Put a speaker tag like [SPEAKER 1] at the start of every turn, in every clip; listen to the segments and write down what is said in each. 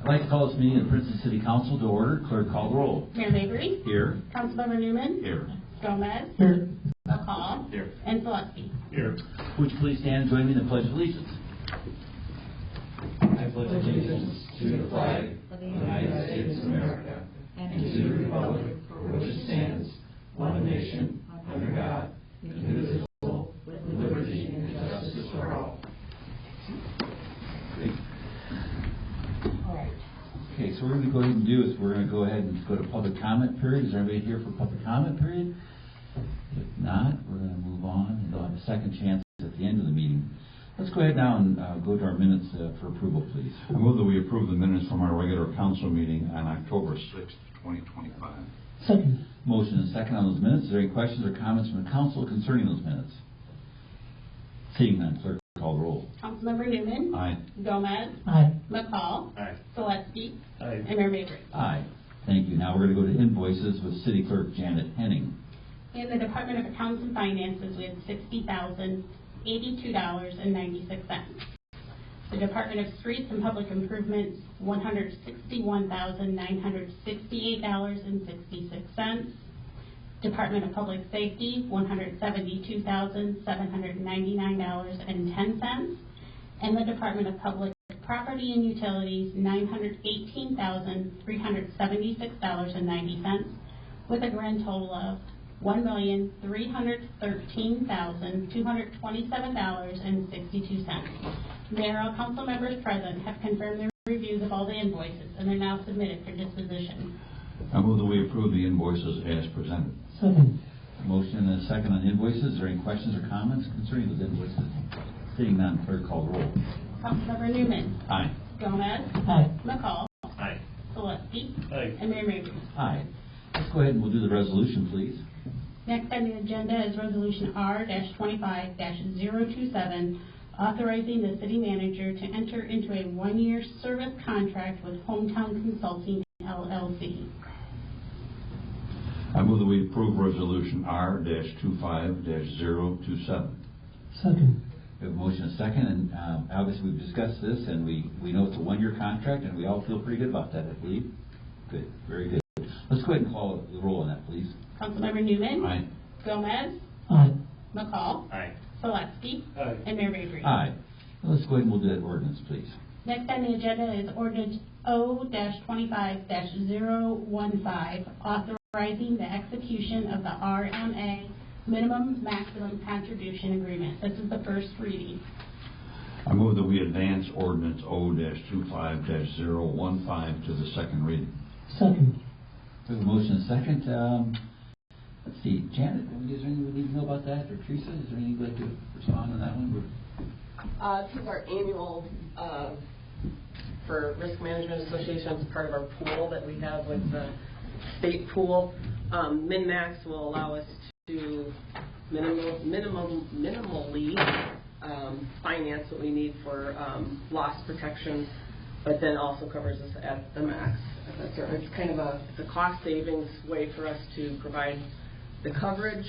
[SPEAKER 1] I'd like to call this meeting of the Princeton City Council to order. Clerk, call the roll.
[SPEAKER 2] Mayor Mabry.
[SPEAKER 1] Here.
[SPEAKER 2] Councilmember Newman.
[SPEAKER 1] Here.
[SPEAKER 2] Gomez.
[SPEAKER 3] Here.
[SPEAKER 2] McCall.
[SPEAKER 1] Here.
[SPEAKER 2] And Selesky.
[SPEAKER 1] Here. Would you please stand and join me in the Pledge of Allegiance?
[SPEAKER 4] I pledge allegiance to the flag of the United States of America and to the republic for which it stands, one nation, under God, indivisible, with liberty and justice for all.
[SPEAKER 1] Okay, so what we're going to go ahead and do is we're going to go ahead and go to public comment period. Is there anybody here for public comment period? If not, we're going to move on, and they'll have a second chance at the end of the meeting. Let's go ahead now and go to our minutes for approval, please.
[SPEAKER 5] I move that we approve the minutes from our regular council meeting on October 6th, 2025.
[SPEAKER 3] Second.
[SPEAKER 1] Motion and second on those minutes. Is there any questions or comments from the council concerning those minutes? Seeing none, clerk, call the roll.
[SPEAKER 2] Councilmember Newman.
[SPEAKER 1] Aye.
[SPEAKER 2] Gomez.
[SPEAKER 3] Aye.
[SPEAKER 2] McCall.
[SPEAKER 1] Aye.
[SPEAKER 2] Selesky.
[SPEAKER 1] Aye.
[SPEAKER 2] And Mayor Mabry.
[SPEAKER 1] Aye. Thank you. Now we're going to go to invoices with City Clerk Janet Henning.
[SPEAKER 2] In the Department of Accounts and Finances, we had $60,082.96. The Department of Streets and Public Improvements, $161,968.66. Department of Public Safety, $172,799.10. And the Department of Public Property and Utilities, $918,376.90, with a grand total of $1,313,227.62. Mayor, all council members present have confirmed their reviews of all the invoices, and they're now submitted for disposition.
[SPEAKER 5] I move that we approve the invoices as presented.
[SPEAKER 3] Second.
[SPEAKER 1] Motion and a second on invoices. Is there any questions or comments concerning those invoices? Seeing none, clerk, call the roll.
[SPEAKER 2] Councilmember Newman.
[SPEAKER 1] Aye.
[SPEAKER 2] Gomez.
[SPEAKER 3] Aye.
[SPEAKER 2] McCall.
[SPEAKER 1] Aye.
[SPEAKER 2] Selesky.
[SPEAKER 1] Aye.
[SPEAKER 2] And Mayor Mabry.
[SPEAKER 1] Aye. Let's go ahead and we'll do the resolution, please.
[SPEAKER 2] Next on the agenda is Resolution R-25-027, authorizing the city manager to enter into a one-year service contract with Hometown Consulting, LLC.
[SPEAKER 5] I move that we approve resolution R-25-027.
[SPEAKER 3] Second.
[SPEAKER 1] We have a motion and a second, and obviously we've discussed this, and we know it's a one-year contract, and we all feel pretty good about that, I believe. Good. Very good. Let's go ahead and call the roll on that, please.
[SPEAKER 2] Councilmember Newman.
[SPEAKER 1] Aye.
[SPEAKER 2] Gomez.
[SPEAKER 3] Aye.
[SPEAKER 2] McCall.
[SPEAKER 1] Aye.
[SPEAKER 2] Selesky.
[SPEAKER 1] Aye.
[SPEAKER 2] And Mayor Mabry.
[SPEAKER 1] Aye. Let's go ahead and we'll do that ordinance, please.
[SPEAKER 2] Next on the agenda is Ordinance O-25-015, authorizing the execution of the RMA Minimum Maximum Contribution Agreement. This is the first reading.
[SPEAKER 5] I move that we advance ordinance O-25-015 to the second reading.
[SPEAKER 3] Second.
[SPEAKER 1] We have a motion and a second. Let's see, Janet, is there anything we need to know about that? Or Teresa, is there anything you'd like to respond on that one?
[SPEAKER 6] This is our annual for Risk Management Association. It's part of our pool that we have with the state pool. Min-max will allow us to minimally finance what we need for loss protection, but then also covers us at the max. It's kind of a cost savings way for us to provide the coverage.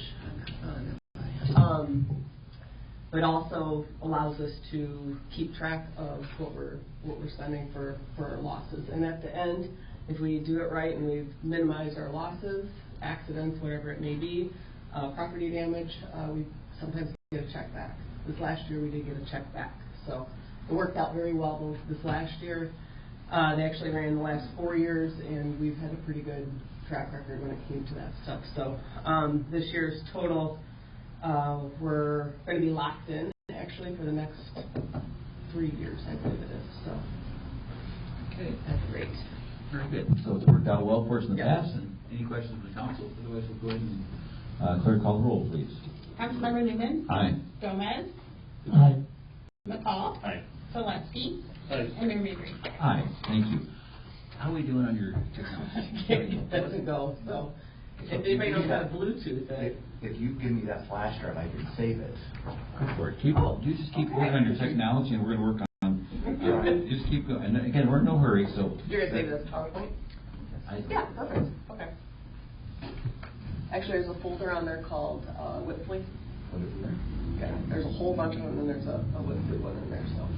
[SPEAKER 6] But also allows us to keep track of what we're spending for our losses. And at the end, if we do it right and we've minimized our losses, accidents, whatever it may be, property damage, we sometimes get a check back. This last year we did get a check back. So it worked out very well this last year. They actually ran the last 4 years, and we've had a pretty good track record when it came to that stuff. So this year's total, we're going to be locked in, actually, for the next 3 years, I believe it is. So,
[SPEAKER 1] Okay.
[SPEAKER 6] That's great.
[SPEAKER 1] Very good. So it's worked out well for us in the
[SPEAKER 6] Yeah.
[SPEAKER 1] past. And any questions from the council? Otherwise, we'll go ahead and clerk, call the roll, please.
[SPEAKER 2] Councilmember Newman.
[SPEAKER 1] Aye.
[SPEAKER 2] Gomez.
[SPEAKER 3] Aye.
[SPEAKER 2] McCall.
[SPEAKER 1] Aye.
[SPEAKER 2] Selesky.
[SPEAKER 1] Aye.
[SPEAKER 2] And Mayor Mabry.
[SPEAKER 1] Aye. Thank you. How are we doing on your technology?
[SPEAKER 6] It doesn't go. So if anybody knows how to Bluetooth it.
[SPEAKER 4] If you give me that flash drive, I can save it.
[SPEAKER 1] Go for it. You just keep working on your technology, and we're going to work on. Just keep going. And again, we're in no hurry. So.
[SPEAKER 6] You're going to save it as PowerPoint? Yeah, perfect. Okay. Actually, there's a folder on there called Whitley. Okay. There's a whole bunch of them, and there's a Whitley one in there. So.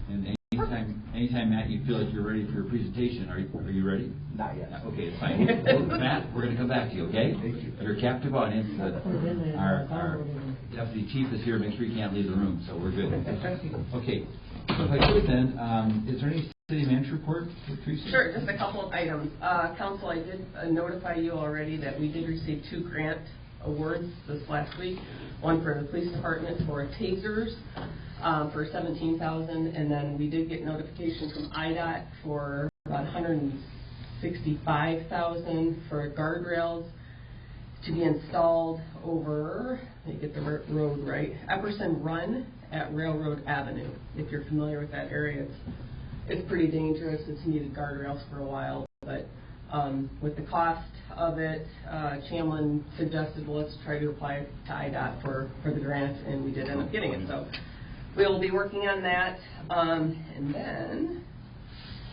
[SPEAKER 1] And anything anytime, Matt, you feel like you're ready for your presentation. Are you ready?
[SPEAKER 7] Not yet.
[SPEAKER 1] Okay, it's fine. Matt, we're going to come back to you, okay?
[SPEAKER 7] Thank you.
[SPEAKER 1] Your captive audience, our deputy chief is here. Make sure you can't leave the room, so we're good. Okay, so if I could then, is there any city manager report for Teresa?
[SPEAKER 6] Sure, just a couple of items. Council, I did notify you already that we did receive 2 grant awards this last week. One for the police department for tasers for $17,000, and then we did get notification from IDOT for about $165,000 for guardrails to be installed over, let me get the road right, Epperson Run at Railroad Avenue. If you're familiar with that area, it's pretty dangerous. It's needed guardrails for a while, but with the cost of it, Chamlin suggested, well, let's try to apply to IDOT for the grant, and we did end up getting it. So we'll be working on that. And then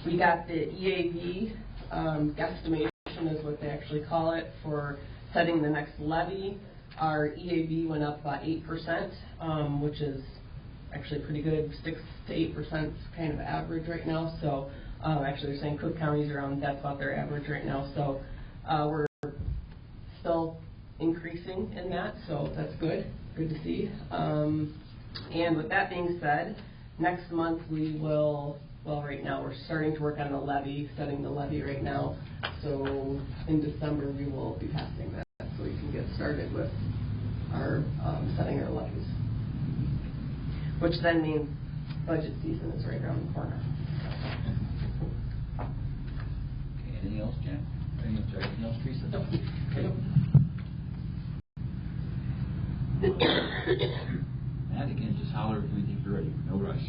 [SPEAKER 6] we got the EAV guesstimation is what they actually call it for setting the next levy. Our EAV went up about 8%, which is actually pretty good. 6 to 8% is kind of average right now. So actually they're saying Cook County's around, that's about their average right now. So we're still increasing in that, so that's good to see. And with that being said, next month we will, well, right now we're starting to work on the levy, setting the levy right now. So in December we will be passing that, so we can get started with our setting our levies, which then means budget season is right around the corner.
[SPEAKER 1] Okay, anything else, Jan? Anything else, Teresa?
[SPEAKER 6] Nope.
[SPEAKER 1] Matt, again, just holler if you think you're ready. No rush.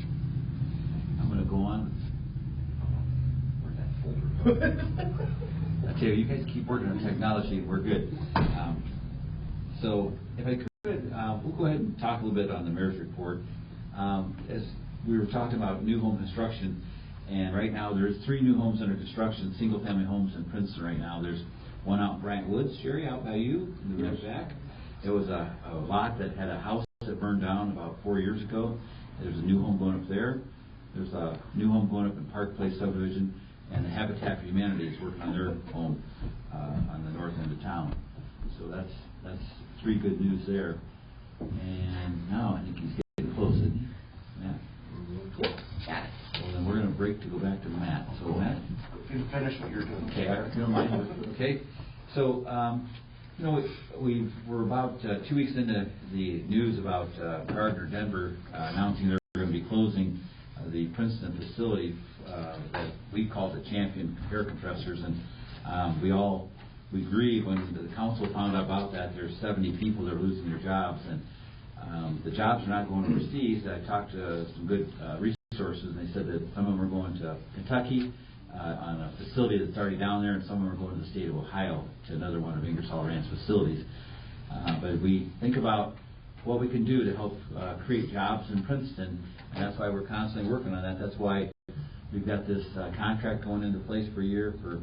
[SPEAKER 1] I'm going to go on. Where's that folder? I tell you guys keep working on technology and we're good. So if I could, we'll go ahead and talk a little bit on the mayor's report. As we were talking about new home construction, and right now there's 3 new homes under construction, single-family homes in Princeton right now. There's one out in Bryant Woods, Sherry, out by you, in the right back. It was a lot that had a house that burned down about 4 years ago. There's a new home going up there. There's a new home going up in Park Place subdivision, and the Habitat for Humanity is working on their home on the north end of town. So that's 3 good news there. And now I think he's getting close, isn't he? Matt?
[SPEAKER 6] Got it.
[SPEAKER 1] Well, then we're going to break to go back to Matt. So Matt?
[SPEAKER 7] Finish what you're doing.
[SPEAKER 1] Okay, if you don't mind. Okay. So, you know, we're about 2 weeks into the news about Gardner Denver announcing they're going to be closing the Princeton facility that we call the Champion Air Compressors, and we grieve when the council found out about that. There's 70 people that are losing their jobs, and the jobs are not going overseas. I talked to some good resources, and they said that some of them are going to Kentucky on a facility that's already down there, and some of them are going to the state of Ohio to another one of Ingersoll Rand's facilities. But we think about what we can do to help create jobs in Princeton, and that's why we're constantly working on that. That's why we've got this contract going into place for a year for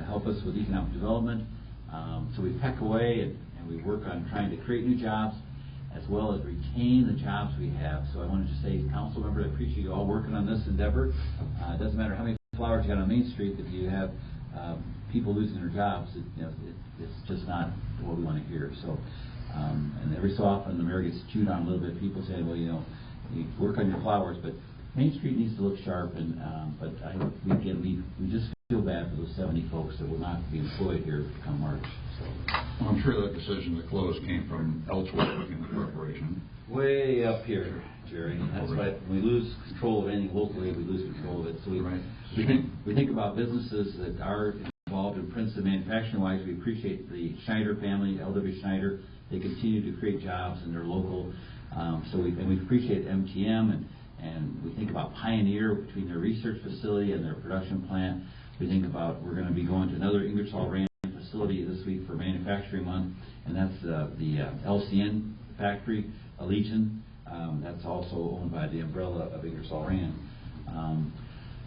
[SPEAKER 1] help us with economic development. So we peck away and we work on trying to create new jobs as well as retain the jobs we have. So I wanted to say, council members, I appreciate you all working on this endeavor. It doesn't matter how many flowers you got on Main Street, if you have people losing their jobs, it's just not what we want to hear. So, and every so often the mayor gets chewed on a little bit. People say, well, you work on your flowers, but Main Street needs to look sharp. And but we just feel bad for those 70 folks that will not be employed here come March. So.
[SPEAKER 5] Well, I'm sure that decision to close came from elsewhere in the corporation.
[SPEAKER 1] Way up here, Jerry. That's why when we lose control of anything locally, we lose control of it. So we think about businesses that are involved in Princeton manufacturing-wise. We appreciate the Schneider family, L.W. Schneider. They continue to create jobs and they're local. So we appreciate MTM, and we think about Pioneer between their research facility and their production plant. We think about we're going to be going to another Ingersoll Rand facility this week for Manufacturing Month, and that's the LCN factory, Allegiant. That's also owned by the umbrella of Ingersoll Rand.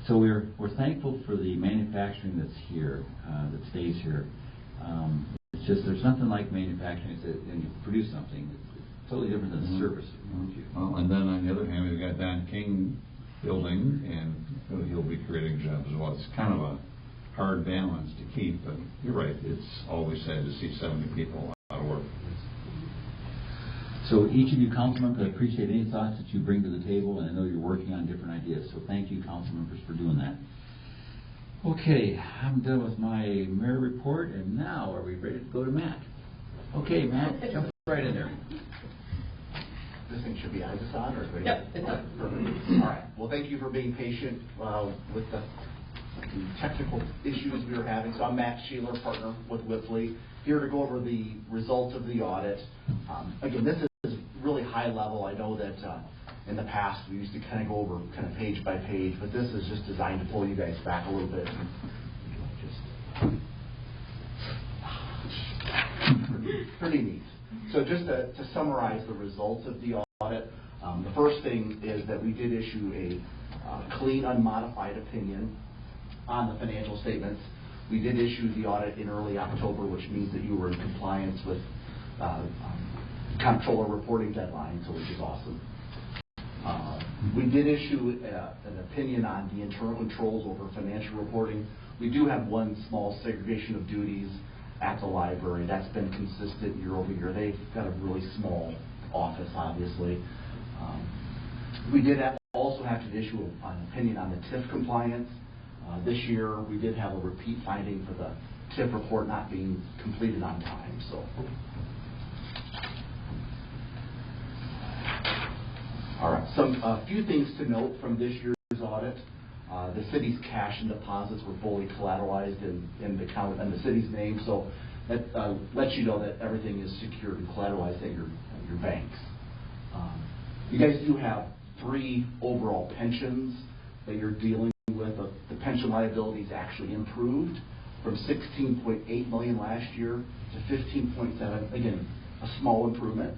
[SPEAKER 1] So we're thankful for the manufacturing that's here, that stays here. It's just there's nothing like manufacturing and you produce something. It's totally different than the service.
[SPEAKER 5] Well, and then on the other hand, we've got Don King building, and he'll be creating jobs as well. It's kind of a hard balance to keep, but you're right, it's always sad to see 70 people out of work.
[SPEAKER 1] So each of you council members, I appreciate any thoughts that you bring to the table, and I know you're working on different ideas, so thank you, council members, for doing that. Okay, I'm done with my mayor report, and now are we ready to go to Matt? Okay, Matt, jump right in there.
[SPEAKER 7] This thing should be on. Is this on or is it?
[SPEAKER 6] Yep, it's on.
[SPEAKER 7] Perfect. All right. Well, thank you for being patient with the technical issues we were having. So I'm Matt Sheeler, partner with Whitley, here to go over the results of the audit. Again, this is really high level. I know that in the past we used to kind of go over kind of page by page, but this is just designed to pull you guys back a little bit. Pretty neat. So just to summarize the results of the audit, the first thing is that we did issue a clean, unmodified opinion on the financial statements. We did issue the audit in early October, which means that you were in compliance with comptroller reporting deadline, so which is awesome. We did issue an opinion on the internal controls over financial reporting. We do have one small segregation of duties at the library. That's been consistent year over year. They've got a really small office, obviously. We did also have to issue an opinion on the TIF compliance. This year, we did have a repeat finding for the TIF report not being completed on time. So, all right. A few things to note from this year's audit. The city's cash and deposits were fully collateralized in the city's name, so that lets you know that everything is secured and collateralized at your banks. You guys do have 3 overall pensions that you're dealing with. The pension liabilities actually improved from $16.8 million last year to $15.7. Again, a small improvement.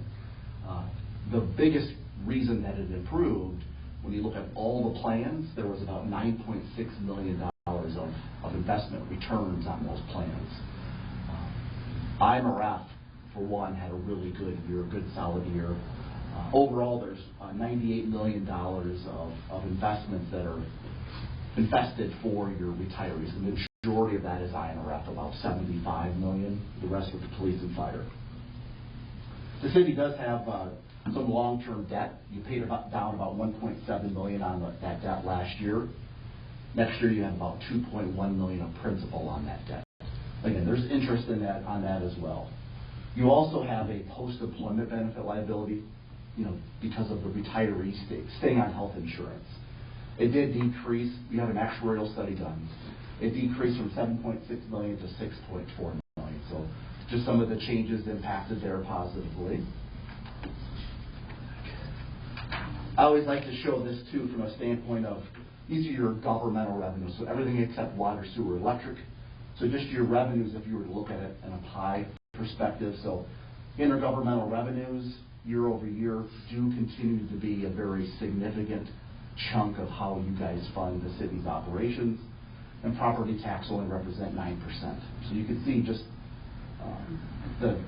[SPEAKER 7] The biggest reason that it improved, when you look at all the plans, there was about $9.6 million of investment returns on those plans. IMRF, for one, had a really good year, a good solid year. Overall, there's $98 million of investments that are invested for your retirees. The majority of that is IMRF, about $75 million. The rest with the police and fire. The city does have some long-term debt. You paid down about $1.7 million on that debt last year. Next year, you have about $2.1 million of principal on that debt. Again, there's interest on that as well. You also have a post-employment benefit liability, because of the retiree staying on health insurance. It did decrease. We had an actuarial study done. It decreased from $7.6 million to $6.4 million. So just some of the changes impacted there positively. I always like to show this too from a standpoint of these are your governmental revenues, so everything except water, sewer, electric. So just your revenues if you were to look at it in a pie perspective. So intergovernmental revenues year over year do continue to be a very significant chunk of how you guys fund the city's operations, and property tax only represent 9%. So you can see just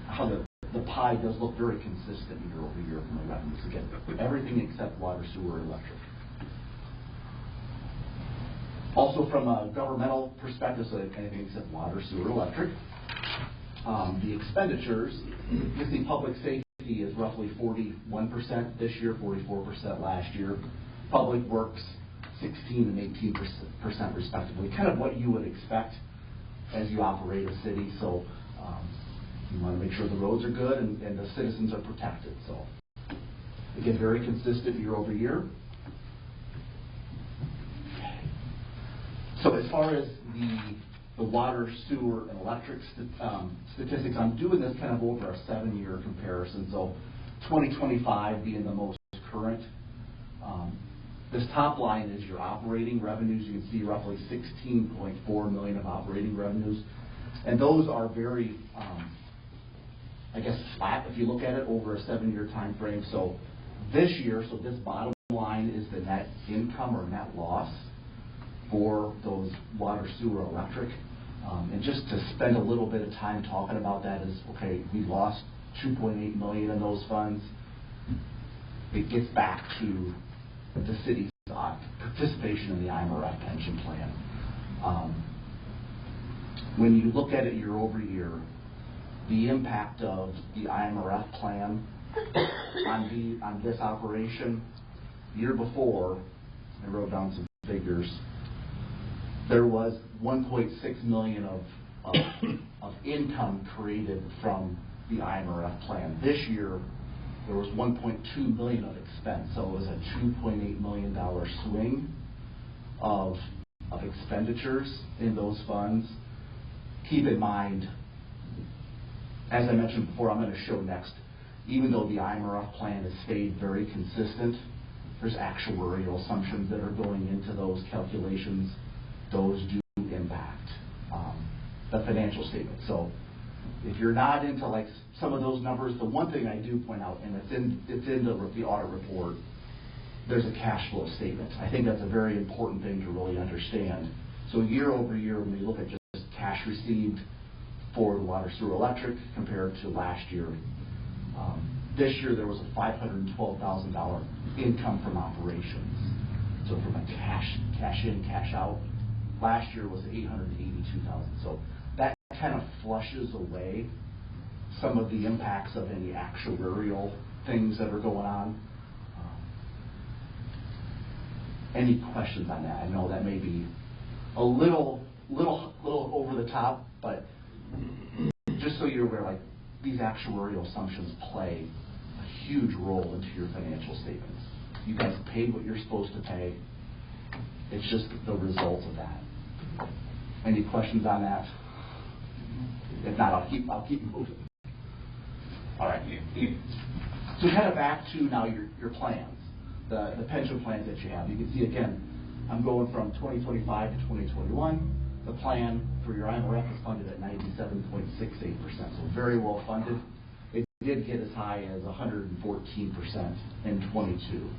[SPEAKER 7] how the pie does look very consistent year over year from the revenues. Again, everything except water, sewer, electric. Also from a governmental perspective, so anything except water, sewer, electric. The expenditures, you see public safety is roughly 41% this year, 44% last year. Public works, 16 and 18% respectively. Kind of what you would expect as you operate a city. So you want to make sure the roads are good and the citizens are protected. So again, very consistent year over year. So as far as the water, sewer, and electric statistics, I'm doing this kind of over a 7-year comparison. So 2025 being the most current. This top line is your operating revenues. You can see roughly $16.4 million of operating revenues. And those are very, flat if you look at it over a 7-year time frame. So this year, this bottom line is the net income or net loss for those water, sewer, electric. And just to spend a little bit of time talking about that is, okay, we lost $2.8 million in those funds. It gets back to the city's participation in the IMRF pension plan. When you look at it year over year, the impact of the IMRF plan on this operation, year before, I wrote down some figures, there was 1.6 million of income created from the IMRF plan. This year, there was 1.2 million of expense, so it was a $2.8 million swing of expenditures in those funds. Keep in mind, as I mentioned before, I'm going to show next, even though the IMRF plan has stayed very consistent, there's actuarial assumptions that are going into those calculations. Those do impact the financial statement. So if you're not into like some of those numbers, the one thing I do point out, and it's in the audit report, there's a cash flow statement. I think that's a very important thing to really understand. So year over year, when we look at just cash received for the water, sewer, electric compared to last year, this year there was a $512,000 income from operations. So from a cash in, cash out, last year was $882,000. So that kind of flushes away some of the impacts of any actuarial things that are going on. Any questions on that? I know that may be a little over the top, but just so you're aware, like these actuarial assumptions play a huge role into your financial statements. You guys paid what you're supposed to pay. It's just the result of that. Any questions on that? If not, I'll keep moving. All right. So kind of back to now your plans, the pension plans that you have. You can see again, I'm going from 2025 to 2021. The plan for your IMRF is funded at 97.68%, so very well funded. It did get as high as 114% in 22.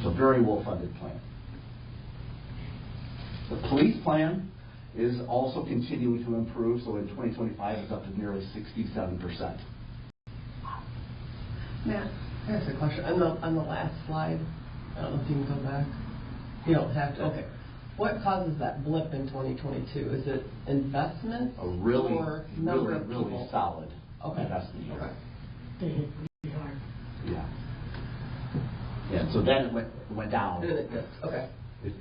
[SPEAKER 7] So very well funded plan. The police plan is also continuing to improve, so in 2025 it's up to nearly 67%.
[SPEAKER 6] Matt, I have a question. On the last slide, I don't know if you can go back. You don't have to. Okay. What causes that blip in 2022? Is it investment
[SPEAKER 7] A really,
[SPEAKER 6] or number of
[SPEAKER 7] really
[SPEAKER 6] people?
[SPEAKER 7] solid
[SPEAKER 6] Okay.
[SPEAKER 7] investment year.
[SPEAKER 6] Okay.
[SPEAKER 3] They hit pretty hard.
[SPEAKER 7] Yeah. Yeah. So then it went down.
[SPEAKER 6] And then it dipped. Okay.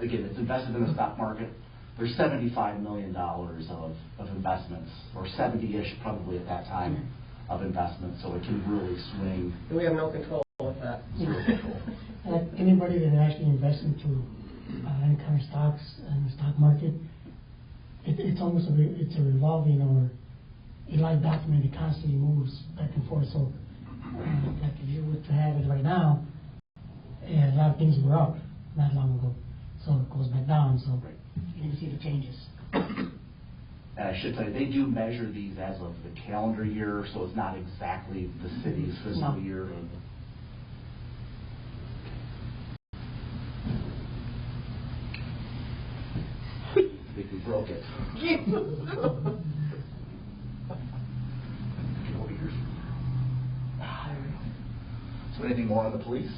[SPEAKER 7] Again, it's invested in the stock market. There's $75 million of investments, or 70-ish probably at that time, of investments. So it can really swing.
[SPEAKER 6] And we have no control with that.
[SPEAKER 3] Like anybody that actually invests into any kind of stocks and the stock market, it's almost it's a revolving or a live document. It constantly moves back and forth. So like if you were to have it right now, a lot of things were up not long ago. So it goes back down. So you can see the changes.
[SPEAKER 7] And I should tell you, they do measure these as of the calendar year, so it's not exactly the city's fiscal year. I think we broke it. So anything more on the police?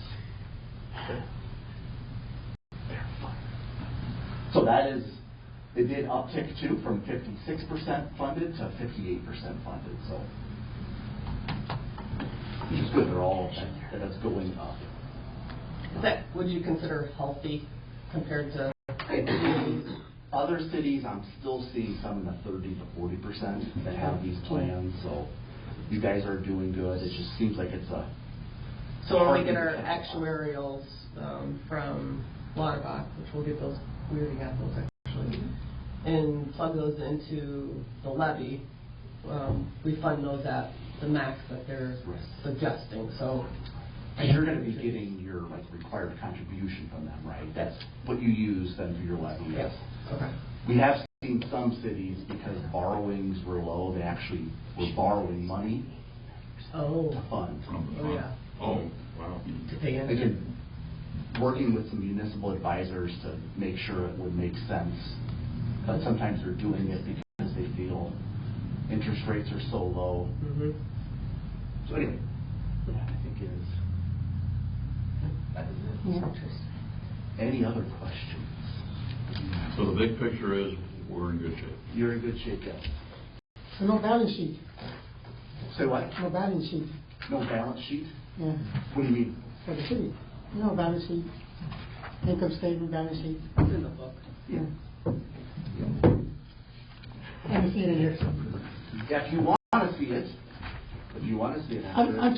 [SPEAKER 7] So that is, it did uptick too from 56% funded to 58% funded. So, which is good. They're all that's going up.
[SPEAKER 6] Is that, would you consider healthy compared to
[SPEAKER 7] Other cities? I'm still seeing some in the 30 to 40% that have these plans. So you guys are doing good. It just seems like it's a.
[SPEAKER 6] So when we get our actuarials from Lauterbach, which we'll get those, we already got those actually, and plug those into the levy, we fund those at the max that they're suggesting. So.
[SPEAKER 7] And you're going to be getting your required contribution from them, right? That's what you use then for your levy.
[SPEAKER 6] Yes. Okay.
[SPEAKER 7] We have seen some cities, because borrowings were low, they actually were borrowing money to fund.
[SPEAKER 6] Oh yeah.
[SPEAKER 5] Oh, wow.
[SPEAKER 6] To pay in.
[SPEAKER 7] Again, working with some municipal advisors to make sure it would make sense. But sometimes they're doing it because they feel interest rates are so low.
[SPEAKER 6] Mm-hmm.
[SPEAKER 7] So anyway, that I think is That is it.
[SPEAKER 3] Yeah.
[SPEAKER 7] Any other questions?
[SPEAKER 5] So the big picture is, we're in good shape.
[SPEAKER 7] You're in good shape, yes.
[SPEAKER 3] So no balance sheet.
[SPEAKER 7] Say what?
[SPEAKER 3] No balance sheet.
[SPEAKER 7] No balance sheet?
[SPEAKER 3] Yeah.
[SPEAKER 7] What do you mean?
[SPEAKER 3] For the city. No balance sheet. Income statement, balance sheet.
[SPEAKER 6] It's in the book.
[SPEAKER 3] Yeah. Let me see it in here.
[SPEAKER 7] Yeah, if you want to see it, if you want to see it.
[SPEAKER 3] I'm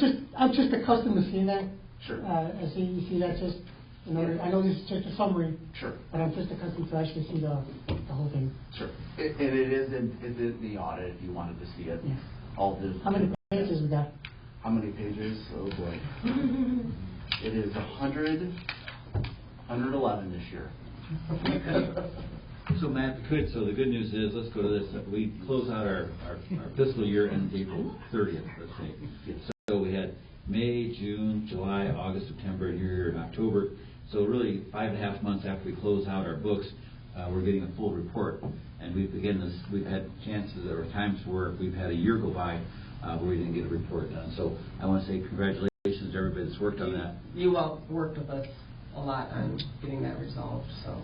[SPEAKER 3] just accustomed to seeing that.
[SPEAKER 7] Sure.
[SPEAKER 3] I see, you see that just, you know, I know this is just a summary.
[SPEAKER 7] Sure.
[SPEAKER 3] But I'm just accustomed to actually see the whole thing.
[SPEAKER 7] Sure. And it is in the audit if you wanted to see it.
[SPEAKER 3] Yeah.
[SPEAKER 7] All the.
[SPEAKER 3] How many pages we got?
[SPEAKER 7] How many pages? Oh boy. It is 111 this year.
[SPEAKER 1] So Matt, so the good news is, let's go to this. We close out our fiscal year ends April 30th, let's say. So we had May, June, July, August, September, and here in October. So really 5.5 months after we close out our books, we're getting a full report. And we've had chances, there were times where we've had a year go by where we didn't get a report done. So I want to say congratulations to everybody that's worked on that.
[SPEAKER 6] You all worked with us a lot on getting that resolved, so.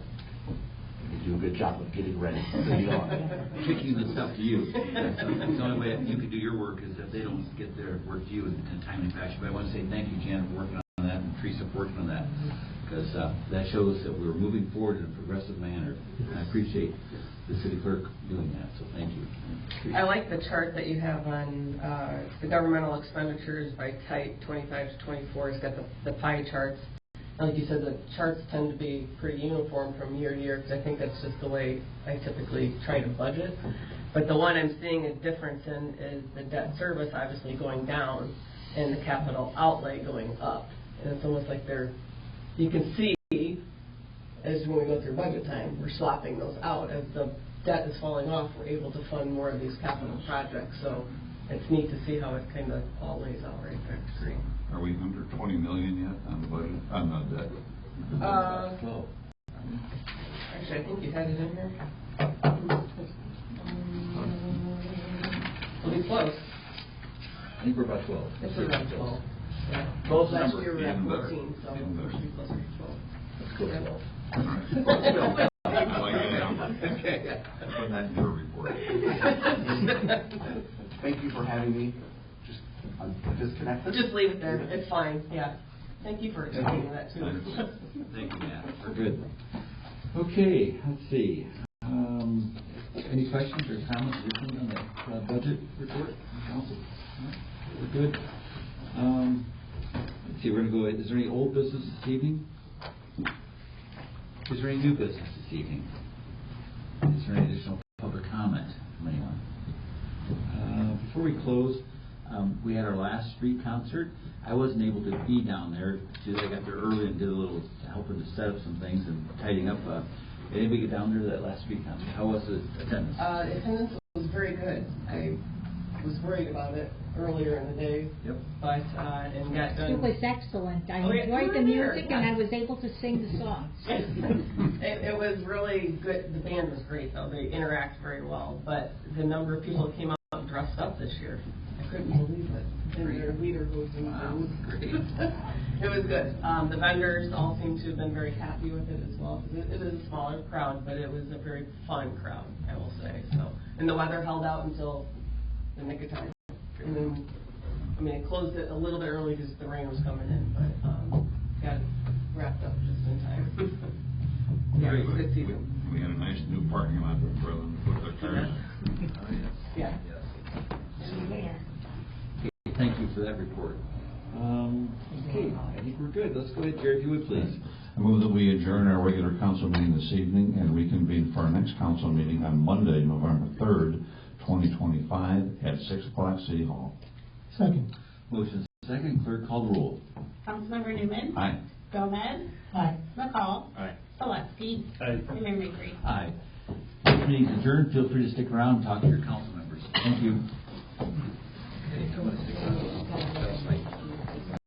[SPEAKER 7] You do a good job of getting ready.
[SPEAKER 1] Kicking the stuff to you. The only way you can do your work is if they don't get their work to you in a timely fashion. But I want to say thank you, Jan, for working on that, and Teresa for working on that, because that shows that we're moving forward in a progressive manner. And I appreciate the city clerk doing that, so thank you.
[SPEAKER 6] I like the chart that you have on the governmental expenditures by type 25 to 24. It's got the pie charts. Like you said, the charts tend to be pretty uniform from year to year, because I think that's just the way I typically try to budget. But the one I'm seeing a difference in is the debt service obviously going down and the capital outlay going up. And it's almost like you can see, as when we go through budget time, we're swapping those out. As the debt is falling off, we're able to fund more of these capital projects. So it's neat to see how it kind of all lays out right there. It's great.
[SPEAKER 5] Are we under 20 million yet on the budget, on the debt?
[SPEAKER 1] 12.
[SPEAKER 6] Actually, I think you had it in here. We'll be close.
[SPEAKER 1] I think we're about 12.
[SPEAKER 6] It's around 12. Yeah.
[SPEAKER 1] Close
[SPEAKER 6] Last
[SPEAKER 1] number.
[SPEAKER 6] year we were at
[SPEAKER 5] Even better.
[SPEAKER 6] 14, so
[SPEAKER 5] Even better.
[SPEAKER 6] we should be closer to 12.
[SPEAKER 1] Let's go 12.
[SPEAKER 5] I like that number.
[SPEAKER 1] Okay.
[SPEAKER 5] Put that in your report.
[SPEAKER 7] Thank you for having me. Just disconnected.
[SPEAKER 6] Just leave it there. It's fine. Yeah. Thank you for explaining that too.
[SPEAKER 1] Thank you, Matt. We're good. Okay, let's see. Any questions or comments on the budget report? Council? We're good. Let's see, we're going to go ahead. Is there any old business this evening? Is there any new business this evening? Is there any additional public comment from anyone? Before we close, we had our last street concert. I wasn't able to be down there. I got there early and did a little helping to set up some things and tidying up. Did anybody get down there to that last street concert? How was the attendance?
[SPEAKER 6] Attendance was very good. I was worried about it earlier in the day.
[SPEAKER 1] Yep.
[SPEAKER 6] But and got done.
[SPEAKER 8] It was excellent. I
[SPEAKER 6] Oh, yeah,
[SPEAKER 8] enjoyed the
[SPEAKER 6] you were there,
[SPEAKER 8] music
[SPEAKER 6] yeah.
[SPEAKER 8] and I was able to sing the songs.
[SPEAKER 6] It was really good. The band was great, though. They interact very well. But the number of people that came out dressed up this year, I couldn't believe it. And their leader goes in
[SPEAKER 1] Great.
[SPEAKER 6] It was good. The vendors all seem to have been very happy with it as well. It is a smaller crowd, but it was a very fun crowd, I will say. So, and the weather held out until the nick of time. And then, it closed it a little bit early because the rain was coming in, but got it wrapped up just in time. Yeah, it was a good season.
[SPEAKER 5] We had a nice new parking lot for them to put their cars.
[SPEAKER 6] Yeah.
[SPEAKER 1] Okay, thank you for that report. Okay, I think we're good. Let's go ahead, Jerry, if you would, please.
[SPEAKER 5] I move that we adjourn our regular council meeting this evening and reconvene for our next council meeting on Monday, November 3rd, 2025 at 6 o'clock City Hall.
[SPEAKER 3] Second.
[SPEAKER 1] Motion second. Clerk, call the roll.
[SPEAKER 2] Councilmember Newman.
[SPEAKER 1] Aye.
[SPEAKER 2] Gomez.
[SPEAKER 3] Aye.
[SPEAKER 2] McCall.
[SPEAKER 1] Aye.
[SPEAKER 2] Selesky.
[SPEAKER 5] Aye.
[SPEAKER 2] And Mayor McCready.
[SPEAKER 1] Aye. This meeting's adjourned. Feel free to stick around and talk to your council members. Thank you.